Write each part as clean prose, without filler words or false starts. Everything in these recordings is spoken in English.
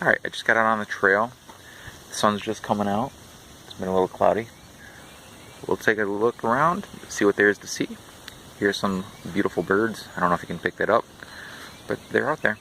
Alright, I just got out on the trail. The sun's just coming out. It's been a little cloudy. We'll take a look around, see what there is to see. Here's some beautiful birds. I don't know if you can pick that up, but they're out there.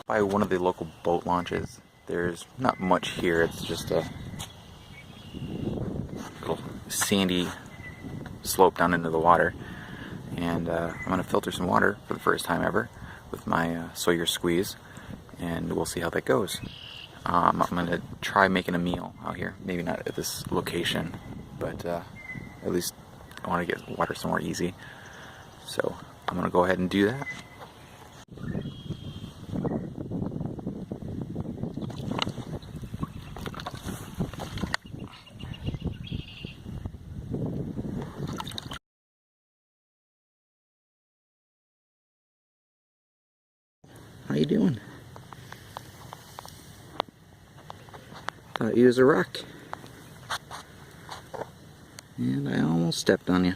By one of the local boat launches. There's not much here, it's just a little sandy slope down into the water. And I'm going to filter some water for the first time ever with my Sawyer squeeze, and we'll see how that goes. I'm going to try making a meal out here. Maybe not at this location, but at least I want to get water somewhere easy. So I'm going to go ahead and do that. How you doing? Thought you was a rock. And I almost stepped on you.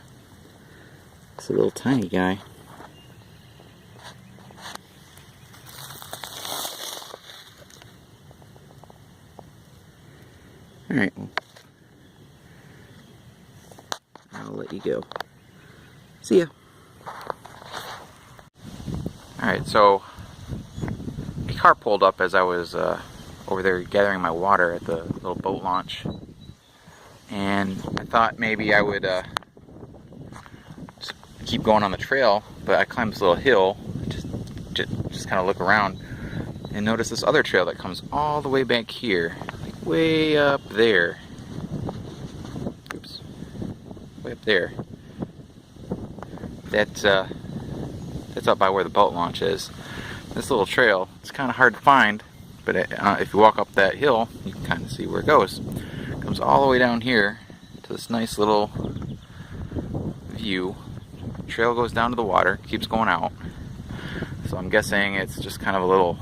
It's a little tiny guy. Alright, well, I'll let you go. See ya. Alright, so a car pulled up as I was over there gathering my water at the little boat launch, and I thought maybe I would just keep going on the trail, but I climbed this little hill, just kind of look around, and notice this other trail that comes all the way back here, like way up there. Oops, way up there. That's up by where the boat launch is. This little trail, it's kind of hard to find, but if you walk up that hill, you can kind of see where it goes. It comes all the way down here to this nice little view. Trail goes down to the water, keeps going out. So I'm guessing it's just kind of a little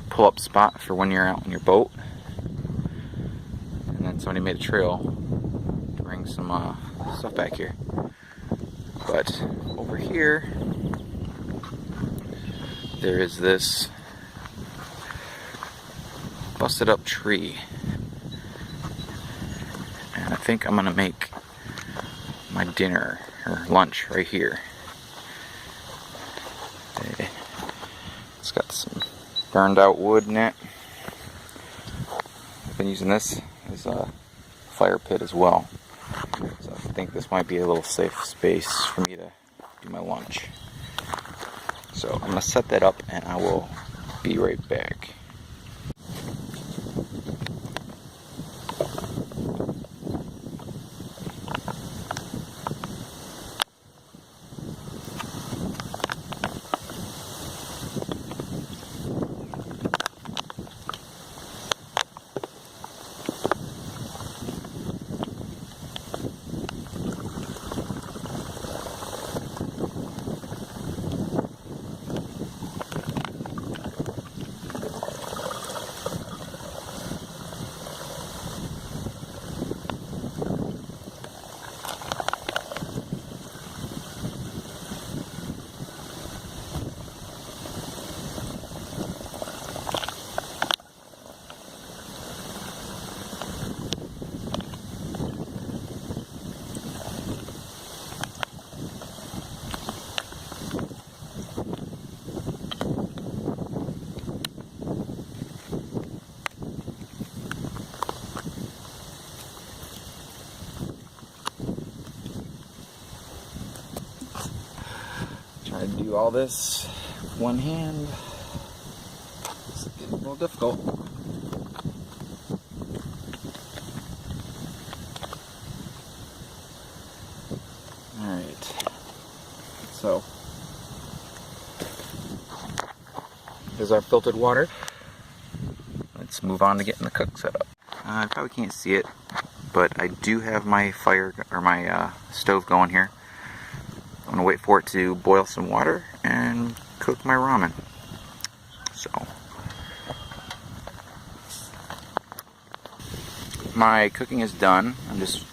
pull-up spot for when you're out on your boat. And then somebody made a trail to bring some stuff back here. But over here, there is this busted up tree, and I think I'm gonna make my dinner or lunch right here. It's got some burned out wood in it. I've been using this as a fire pit as well, so I think this might be a little safe space for me to do my lunch. So I'm going to set that up and I will be right back. Trying to do all this with one hand. This is getting a little difficult. Alright. So here's our filtered water. Let's move on to getting the cook set up. I probably can't see it, but I do have my fire or my stove going here. I'm gonna wait for it to boil some water and cook my ramen. So my cooking is done. I'm just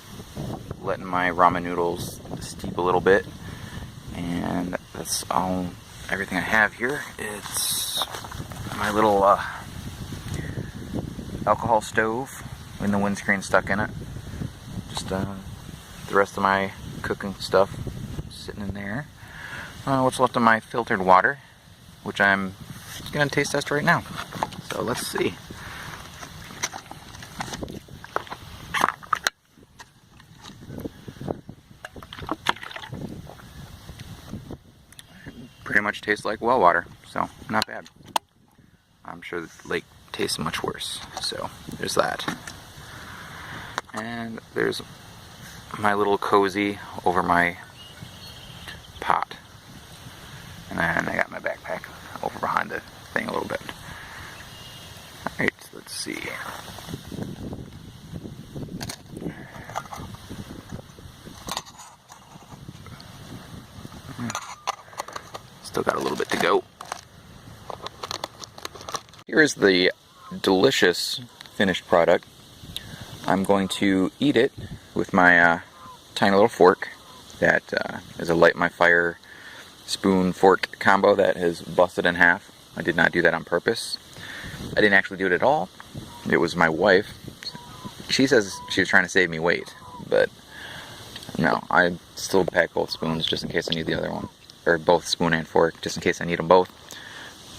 letting my ramen noodles steep a little bit, and that's all. Everything I have here. It's my little alcohol stove with the windscreen stuck in it. Just the rest of my cooking stuff sitting in there. What's left of my filtered water, which I'm gonna taste test right now. So let's see. Pretty much tastes like well water, so not bad. I'm sure the lake tastes much worse, so there's that. And there's my little cozy over my pot. And then I got my backpack over behind the thing a little bit. Alright, let's see. Still got a little bit to go. Here is the delicious finished product. I'm going to eat it with my tiny little fork that is a light my fire spoon fork combo that has busted in half. I did not do that on purpose. I didn't actually do it at all. It was my wife. She says she was trying to save me weight, but no, I still pack both spoons just in case I need the other one. Or both spoon and fork, just in case I need them both.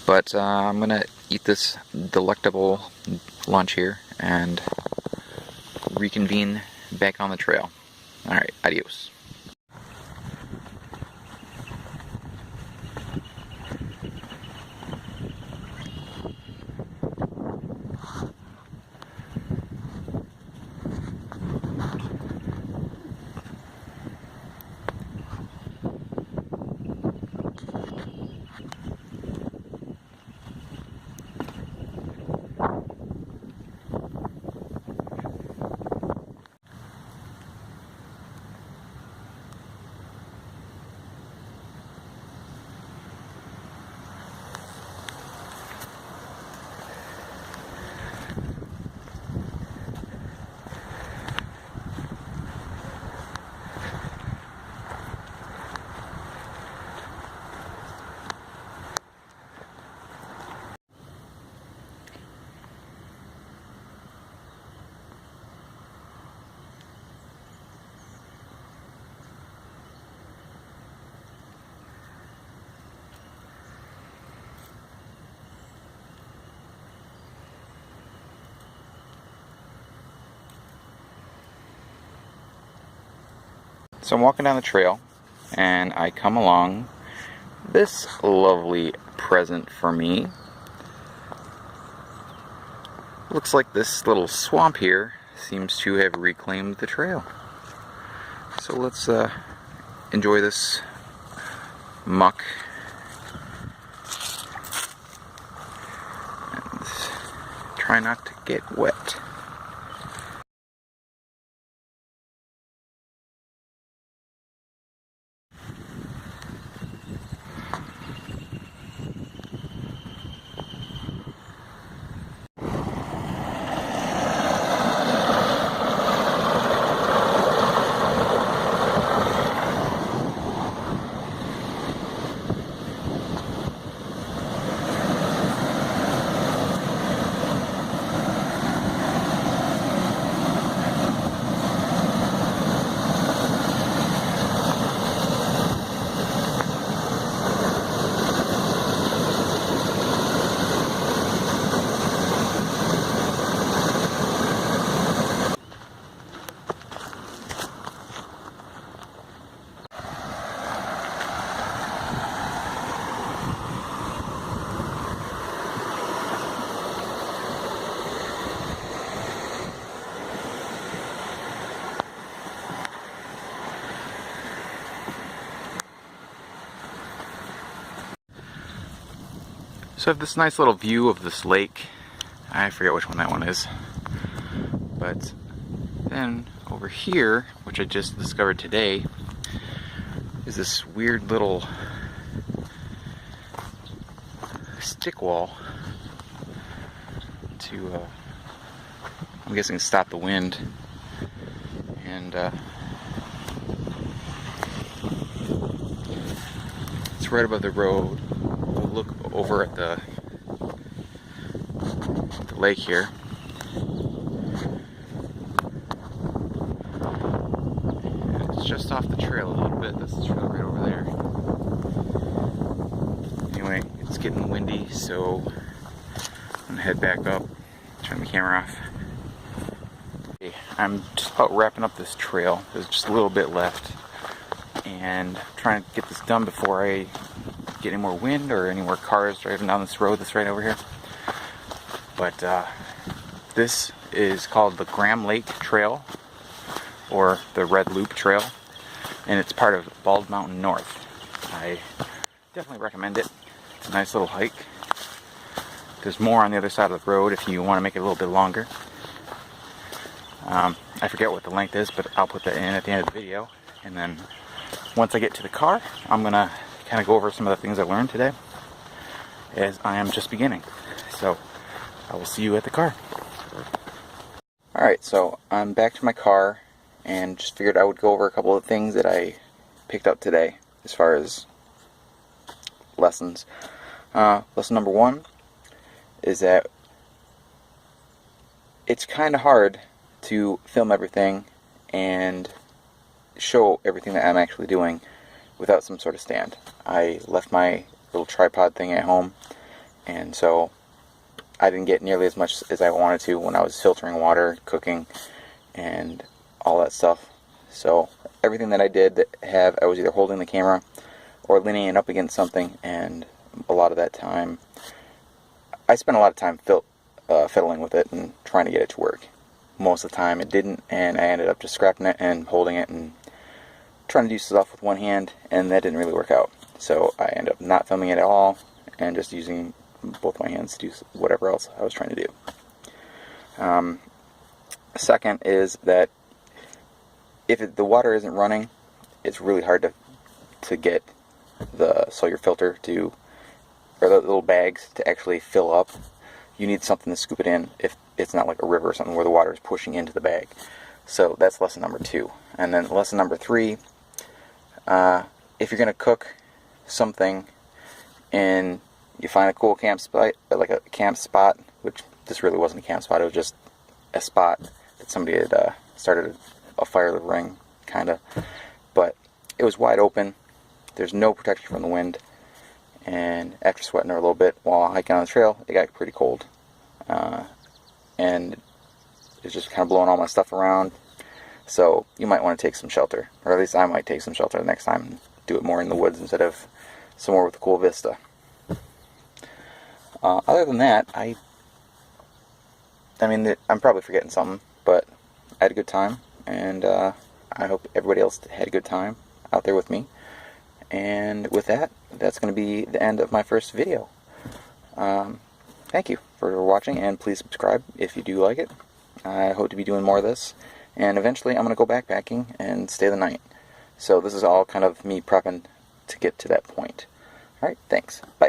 But I'm gonna eat this delectable lunch here and reconvene back on the trail. Alright, adios. So I'm walking down the trail and I come along this lovely present for me. Looks like this little swamp here seems to have reclaimed the trail. So let's enjoy this muck and try not to get wet. So I have this nice little view of this lake. I forget which one that one is. But then over here, which I just discovered today, is this weird little stick wall to, I'm guessing, stop the wind. And it's right above the road. We'll look over at the lake here. And it's just off the trail a little bit. That's the trail right over there. Anyway, it's getting windy, so I'm gonna head back up, turn the camera off. Okay, I'm just about wrapping up this trail. There's just a little bit left, and I'm trying to get this done before I get any more wind or any more cars driving down this road that's right over here. But this is called the Graham Lake Trail, or the Red Loop Trail, and it's part of Bald Mountain North. I definitely recommend it. It's a nice little hike. There's more on the other side of the road if you want to make it a little bit longer. I forget what the length is, but I'll put that in at the end of the video. And then once I get to the car, I'm going to kind of go over some of the things I learned today, as I am just beginning. So I will see you at the car. Alright, so I'm back to my car and just figured I would go over a couple of things that I picked up today as far as lessons. Lesson number one is that it's kind of hard to film everything and show everything that I'm actually doing without some sort of stand. I left my little tripod thing at home, and so I didn't get nearly as much as I wanted to when I was filtering water, cooking, and all that stuff. So everything that I did I was either holding the camera or leaning it up against something, and a lot of that time I spent a lot of time fiddling with it and trying to get it to work. Most of the time it didn't, and I ended up just scrapping it and holding it and trying to do stuff with one hand, and that didn't really work out. So I ended up not filming it at all and just using both my hands to do whatever else I was trying to do. Second is that if the water isn't running, it's really hard to get the Sawyer filter to, or the little bags to actually fill up. You need something to scoop it in if it's not like a river or something where the water is pushing into the bag. So that's lesson number 2. And then lesson number 3, if you're going to cook something and you find a cool camp spot, like a camp spot, which this really wasn't a camp spot, it was just a spot that somebody had started a fire ring, kind of. But it was wide open, there's no protection from the wind, and after sweating there a little bit while hiking on the trail, it got pretty cold. And it's just kind of blowing all my stuff around. So you might want to take some shelter, or at least I might take some shelter the next time and do it more in the woods instead of somewhere with a cool vista. Other than that, I mean, I'm probably forgetting something, but I had a good time, and I hope everybody else had a good time out there with me. And with that, that's going to be the end of my first video. Thank you for watching, and please subscribe if you do like it. I hope to be doing more of this, and eventually I'm going to go backpacking and stay the night. So this is all kind of me prepping to get to that point. Alright, thanks. Bye.